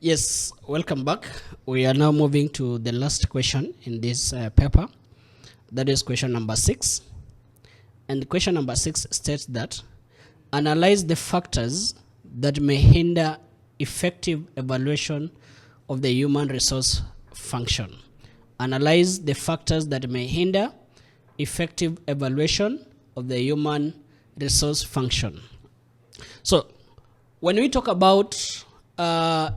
Yes, welcome back. We are now moving to the last question in this paper. That is question number 6. And question number 6 states that analyze the factors that may hinder effective evaluation of the human resource function. Analyze the factors that may hinder effective evaluation of the human resource function. So, when we talk about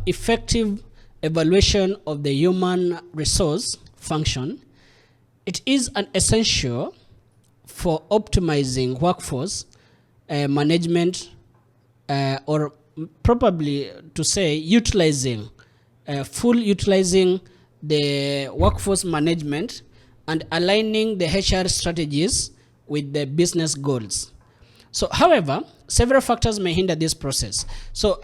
effective evaluation of the human resource function, it is an essential for optimizing workforce management, or probably to say utilizing, full utilizing the workforce management and aligning the HR strategies with the business goals. So, however, several factors may hinder this process. So,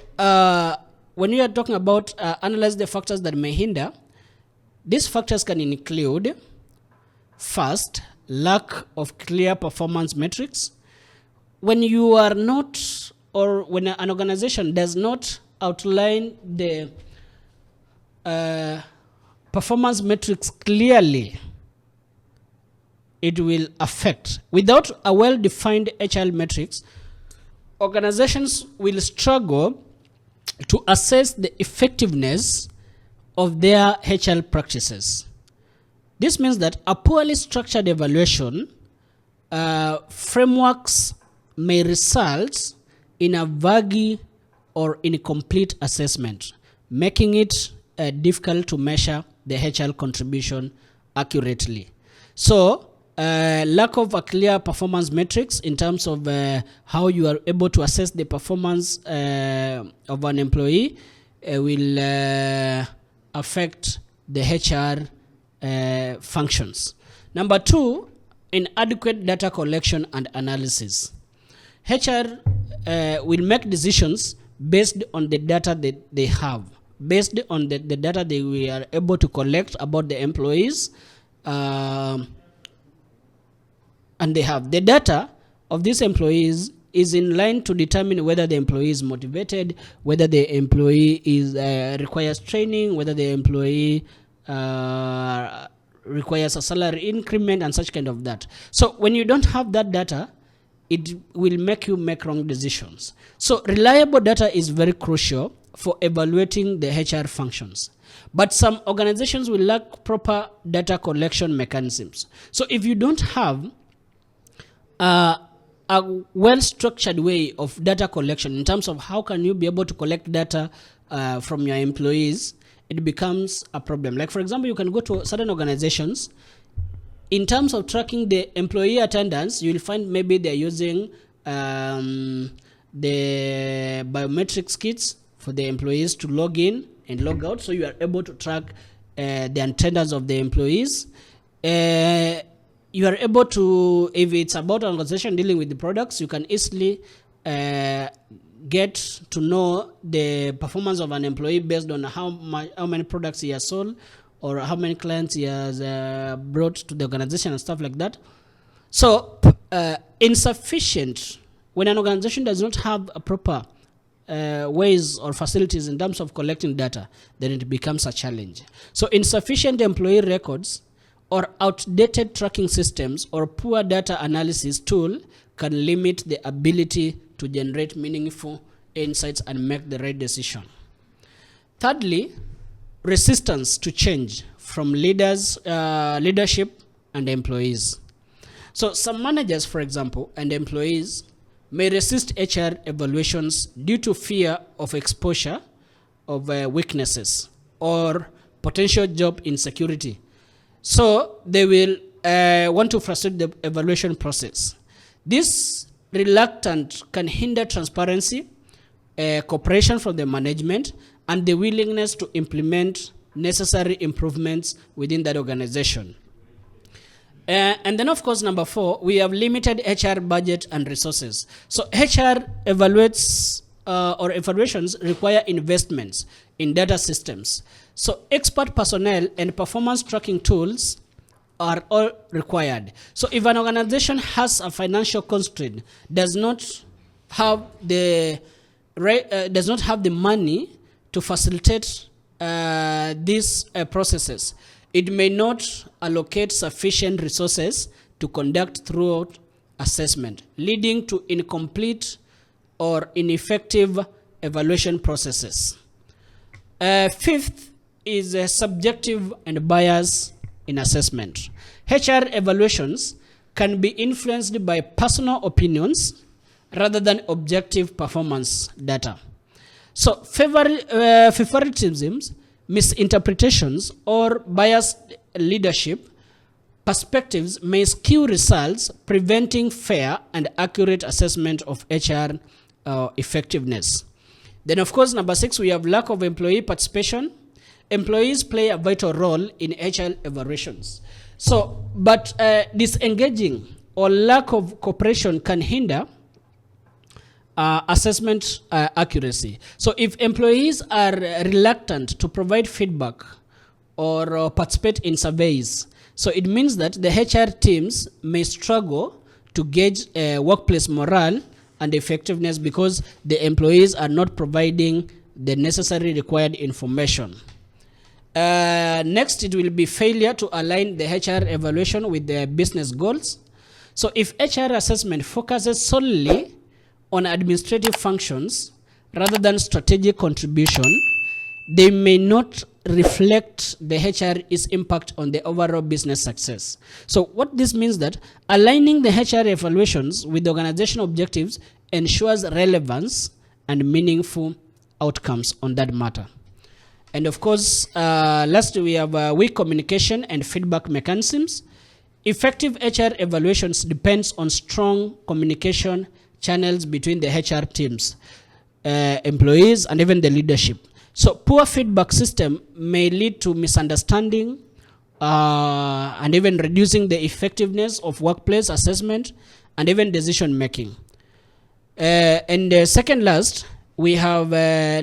when we are talking about analyze the factors that may hinder, these factors can include, first, lack of clear performance metrics. When you are not, or when an organization does not outline the performance metrics clearly, it will affect. Without a well-defined HR metrics, organizations will struggle to assess the effectiveness of their HR practices. This means that a poorly structured evaluation frameworks may result in a vague or incomplete assessment, making it difficult to measure the HR contribution accurately. So, lack of a clear performance metrics in terms of how you are able to assess the performance of an employee will affect the HR functions. Number 2, inadequate data collection and analysis. HR will make decisions based on the data that they have, based on the data they are able to collect about the employees. And they have the data of these employees is in line to determine whether the employee is motivated, whether the employee is requires training, whether the employee requires a salary increment and such kind of that. So when you don't have that data, it will make you make wrong decisions. So reliable data is very crucial for evaluating the HR functions. But some organizations will lack proper data collection mechanisms. So if you don't have a well-structured way of data collection in terms of how can you be able to collect data from your employees, it becomes a problem. Like, for example, you can go to certain organizations. In terms of tracking the employee attendance, you'll find maybe they're using the biometrics kits for the employees to log in and log out, so you are able to track the attendance of the employees. You are able to, if it's about an organization dealing with the products, you can easily get to know the performance of an employee based on how many products he has sold or how many clients he has brought to the organization and stuff like that. So insufficient, when an organization does not have a proper ways or facilities in terms of collecting data, then it becomes a challenge. So insufficient employee records or outdated tracking systems or poor data analysis tool can limit the ability to generate meaningful insights and make the right decision. Thirdly, resistance to change from leadership and employees. So some managers, for example, and employees may resist HR evaluations due to fear of exposure of weaknesses or potential job insecurity. So they will want to frustrate the evaluation process. This reluctance can hinder transparency, cooperation from the management, and the willingness to implement necessary improvements within that organization. And then, of course, number 4, we have limited HR budget and resources. So HR evaluates or evaluations require investments in data systems. So expert personnel and performance tracking tools are all required. So if an organization has a financial constraint, does not have the money to facilitate these processes, it may not allocate sufficient resources to conduct throughout assessment, leading to incomplete or ineffective evaluation processes. Fifth is subjective and bias in assessment. HR evaluations can be influenced by personal opinions rather than objective performance data. So favoritisms, misinterpretations, or biased leadership perspectives may skew results, preventing fair and accurate assessment of HR effectiveness. Then, of course, number 6, we have lack of employee participation. Employees play a vital role in HR evaluations. So, but disengaging or lack of cooperation can hinder assessment accuracy. So if employees are reluctant to provide feedback or participate in surveys, so it means that the HR teams may struggle to gauge workplace morale and effectiveness because the employees are not providing the necessary required information. Next, it will be failure to align the HR evaluation with their business goals. So if HR assessment focuses solely on administrative functions rather than strategic contribution, they may not reflect the HR's impact on the overall business success. So what this means that aligning the HR evaluations with the organizational objectives ensures relevance and meaningful outcomes on that matter. And of course, lastly, we have weak communication and feedback mechanisms. Effective HR evaluations depends on strong communication channels between the HR teams, employees, and even the leadership. So poor feedback system may lead to misunderstanding and even reducing the effectiveness of workplace assessment and even decision making. And second last, we have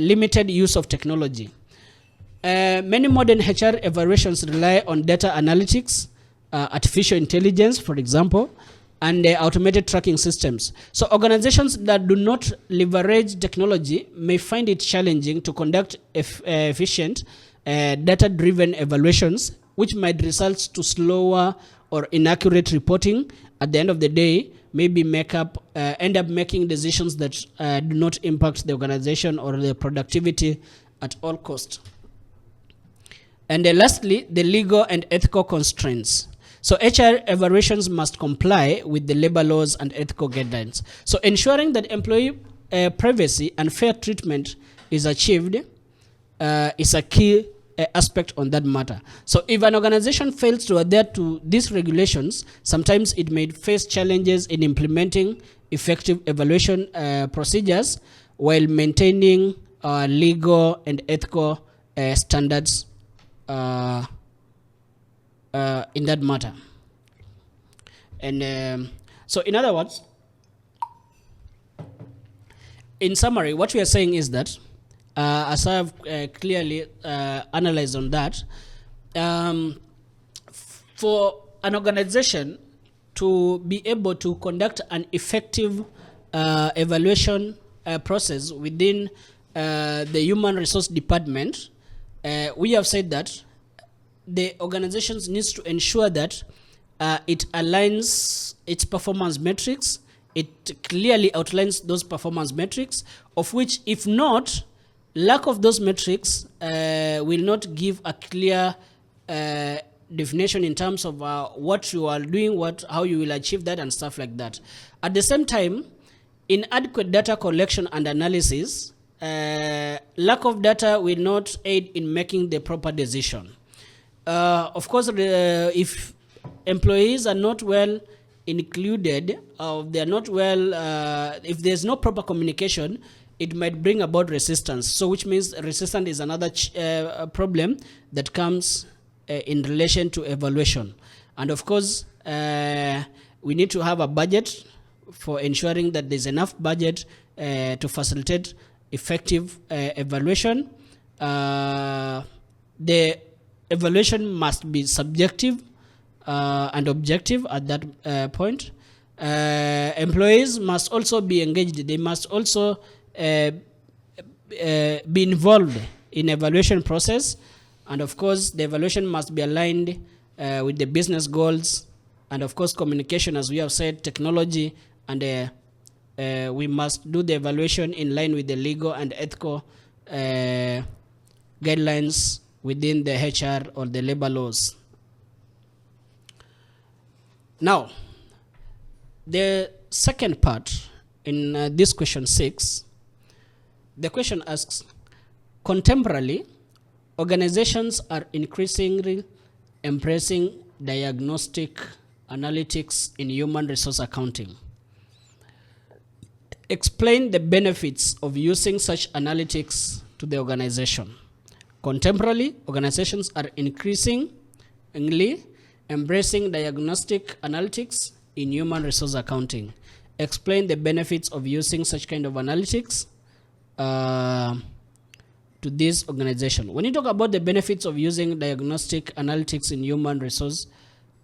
limited use of technology. Many modern HR evaluations rely on data analytics, artificial intelligence, for example, and automated tracking systems. So organizations that do not leverage technology may find it challenging to conduct efficient data-driven evaluations, which might result to slower or inaccurate reporting. At the end of the day, maybe end up making decisions that do not impact the organization or the productivity at all costs. And lastly, the legal and ethical constraints. So HR evaluations must comply with the labor laws and ethical guidelines. So ensuring that employee privacy and fair treatment is achieved is a key aspect on that matter. So if an organization fails to adhere to these regulations, sometimes it may face challenges in implementing effective evaluation procedures while maintaining legal and ethical standards in that matter. And so in other words, in summary, what we are saying is that as I have clearly analyzed on that, for an organization to be able to conduct an effective evaluation process within the human resource department, we have said that the organizations needs to ensure that it aligns its performance metrics. It clearly outlines those performance metrics, of which, if not, lack of those metrics will not give a clear definition in terms of what you are doing, how you will achieve that, and stuff like that. At the same time, inadequate data collection and analysis, lack of data will not aid in making the proper decision. Of course, if employees are not well included, they are not well, if there's no proper communication, it might bring about resistance. So which means resistance is another problem that comes in relation to evaluation. And of course, we need to have a budget for ensuring that there's enough budget to facilitate effective evaluation. The evaluation must be subjective and objective at that point. Employees must also be engaged. They must also be involved in evaluation process, and of course the evaluation must be aligned with the business goals, and of course communication, as we have said, technology, and we must do the evaluation in line with the legal and ethical guidelines within the HR or the labor laws. Now, the second part in this question 6, the question asks, contemporarily, organizations are increasingly embracing diagnostic analytics in human resource accounting. Explain the benefits of using such analytics to the organization. Contemporarily, organizations are increasingly embracing diagnostic analytics in human resource accounting. Explain the benefits of using such kind of analytics to this organization. When you talk about the benefits of using diagnostic analytics in human resource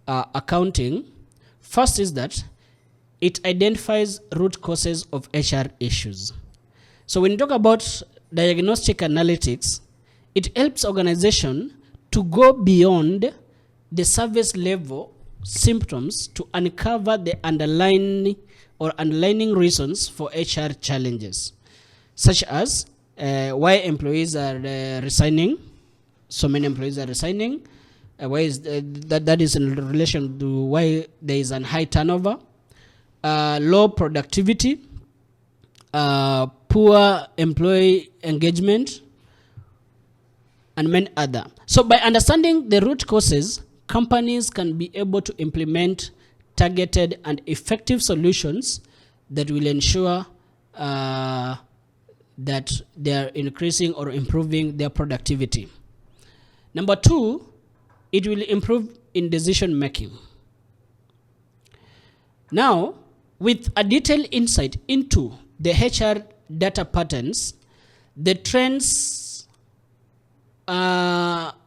accounting, first is that it identifies root causes of HR issues. So when you talk about diagnostic analytics, it helps organization to go beyond the surface level symptoms to uncover the underlying reasons for HR challenges, such as why employees are resigning. So many employees are resigning. Why is that is in relation to why there is a high turnover, low productivity, poor employee engagement, and many other. So by understanding the root causes, companies can be able to implement targeted and effective solutions that will ensure that they are increasing or improving their productivity. Number 2, it will improve in decision making. Now, with a detailed insight into the HR data patterns, the trends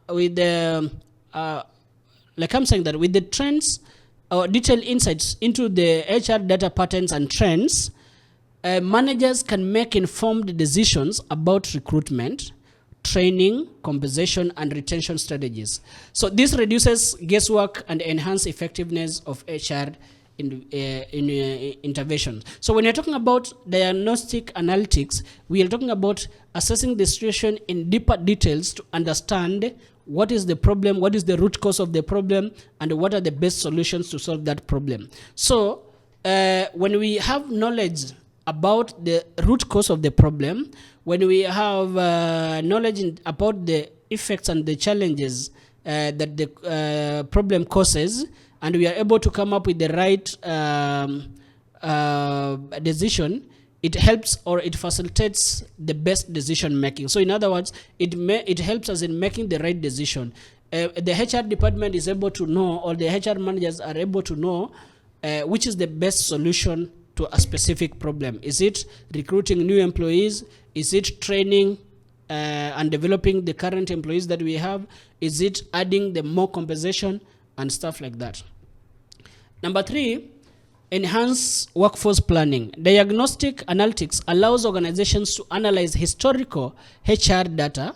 with the like I'm saying that with the trends or detailed insights into the HR data patterns and trends, managers can make informed decisions about recruitment, training, compensation, and retention strategies. So this reduces guesswork and enhances effectiveness of HR in intervention. So when you're talking about diagnostic analytics, we are talking about assessing the situation in deeper details to understand what is the problem, what is the root cause of the problem, and what are the best solutions to solve that problem. So when we have knowledge about the root cause of the problem, when we have knowledge about the effects and the challenges that the problem causes, and we are able to come up with the right decision, it helps or it facilitates the best decision making. So in other words, it helps us in making the right decision. The HR department is able to know, or the HR managers are able to know which is the best solution to a specific problem. Is it recruiting new employees? Is it training and developing the current employees that we have? Is it adding the more compensation and stuff like that? Number 3, enhance workforce planning. Diagnostic analytics allows organizations to analyze historical HR data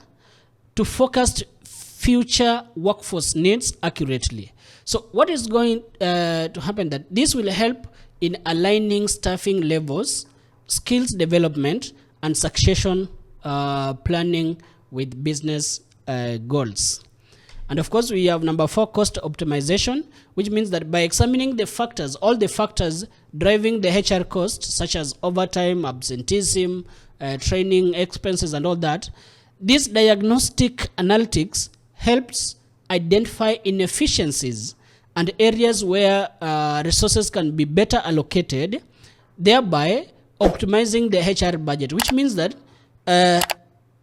to forecast future workforce needs accurately. So what is going to happen that this will help in aligning staffing levels, skills development, and succession planning with business goals. And of course, we have number 4, cost optimization, which means that by examining the factors, all the factors driving the HR costs, such as overtime, absenteeism, training expenses, and all that, this diagnostic analytics helps identify inefficiencies and areas where resources can be better allocated, thereby optimizing the HR budget, which means that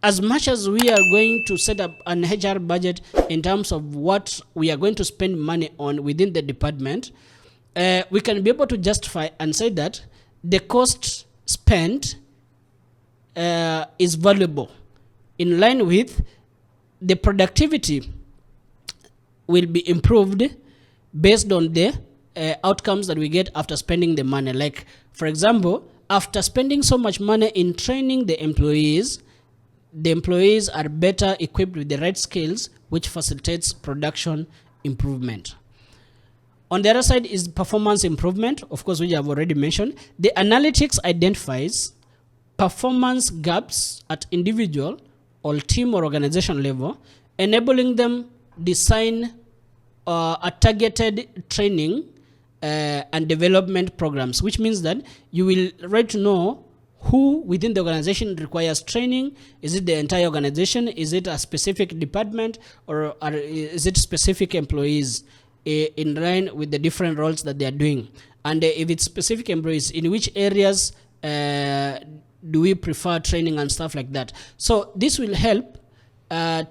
as much as we are going to set up an HR budget in terms of what we are going to spend money on within the department, we can be able to justify and say that the cost spent is valuable in line with the productivity will be improved based on the outcomes that we get after spending the money. Like, for example, after spending so much money in training the employees, the employees are better equipped with the right skills, which facilitates production improvement. On the other side is performance improvement, of course, which I've already mentioned. The analytics identifies performance gaps at individual or team or organization level, enabling them design a targeted training and development programs, which means that you will right to know who within the organization requires training. Is it the entire organization? Is it a specific department, or is it specific employees in line with the different roles that they are doing? And if it's specific employees, in which areas do we prefer training and stuff like that? So this will help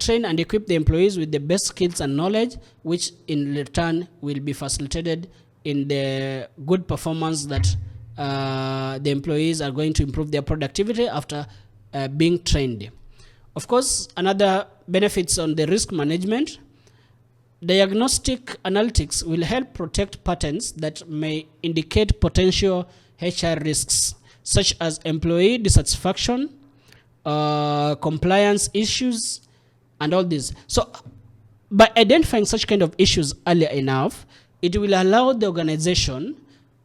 train and equip the employees with the best skills and knowledge, which in return will be facilitated in the good performance that the employees are going to improve their productivity after being trained. Of course, another benefits on the risk management. Diagnostic analytics will help protect patterns that may indicate potential HR risks, such as employee dissatisfaction, compliance issues, and all this. So by identifying such kind of issues earlier enough, it will allow the organization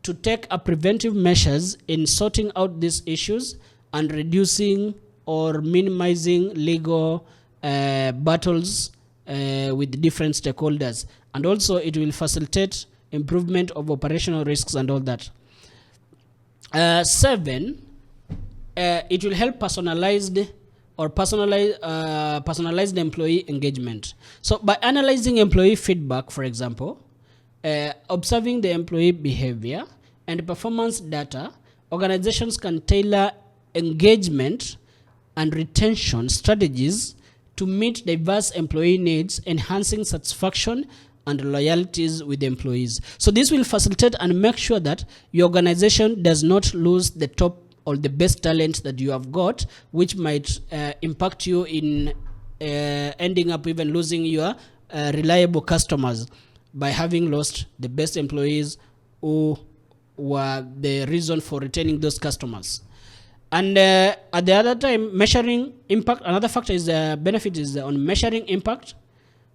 to take a preventive measures in sorting out these issues and reducing or minimizing legal battles with different stakeholders. And also it will facilitate improvement of operational risks and all that. 7, it will help personalized employee engagement. So by analyzing employee feedback, for example, observing the employee behavior and performance data, organizations can tailor engagement and retention strategies to meet diverse employee needs, enhancing satisfaction and loyalties with the employees. So this will facilitate and make sure that your organization does not lose the top or the best talent that you have got, which might impact you in ending up even losing your reliable customers by having lost the best employees who were the reason for retaining those customers. And at the other time, measuring impact, another factor is benefit is on measuring impact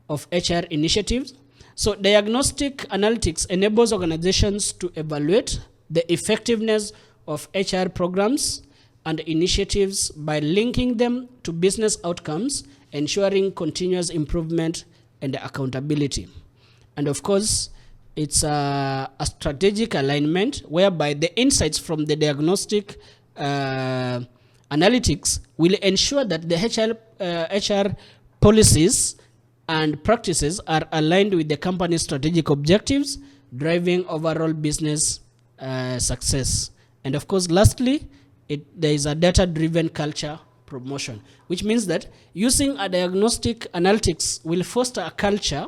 of HR initiatives. So diagnostic analytics enables organizations to evaluate the effectiveness of HR programs and initiatives by linking them to business outcomes, ensuring continuous improvement and accountability. And of course, it's a strategic alignment whereby the insights from the diagnostic analytics will ensure that the HR policies and practices are aligned with the company's strategic objectives, driving overall business success. And of course, lastly, there is a data-driven culture promotion, which means that using a diagnostic analytics will foster a culture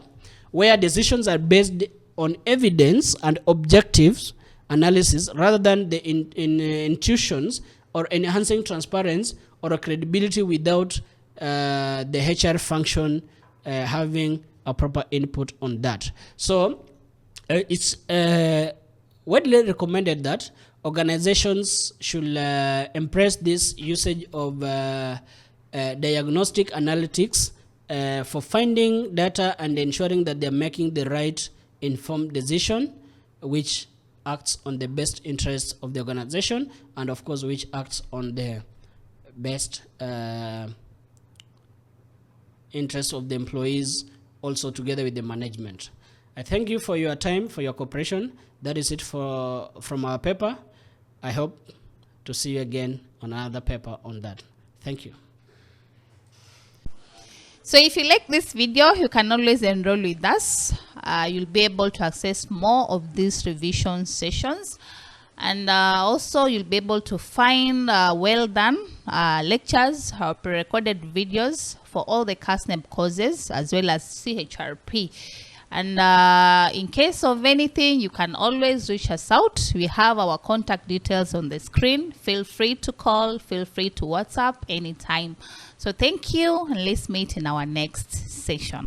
where decisions are based on evidence and objectives analysis rather than the intuitions, or enhancing transparency or credibility without the HR function having a proper input on that. So it's widely recommended that organizations should embrace this usage of diagnostic analytics for finding data and ensuring that they're making the right informed decision, which acts on the best interests of the organization, and of course which acts on the best interests of the employees, also together with the management. I thank you for your time, for your cooperation. That is it from our paper. I hope to see you again on another paper on that. Thank you. So if you like this video, you can always enroll with us. You'll be able to access more of these revision sessions. And also you'll be able to find well done lectures or pre-recorded videos for all the KASNEB courses as well as CHRP. And in case of anything, you can always reach us out. We have our contact details on the screen. Feel free to call, feel free to WhatsApp anytime. So thank you, and let's meet in our next session.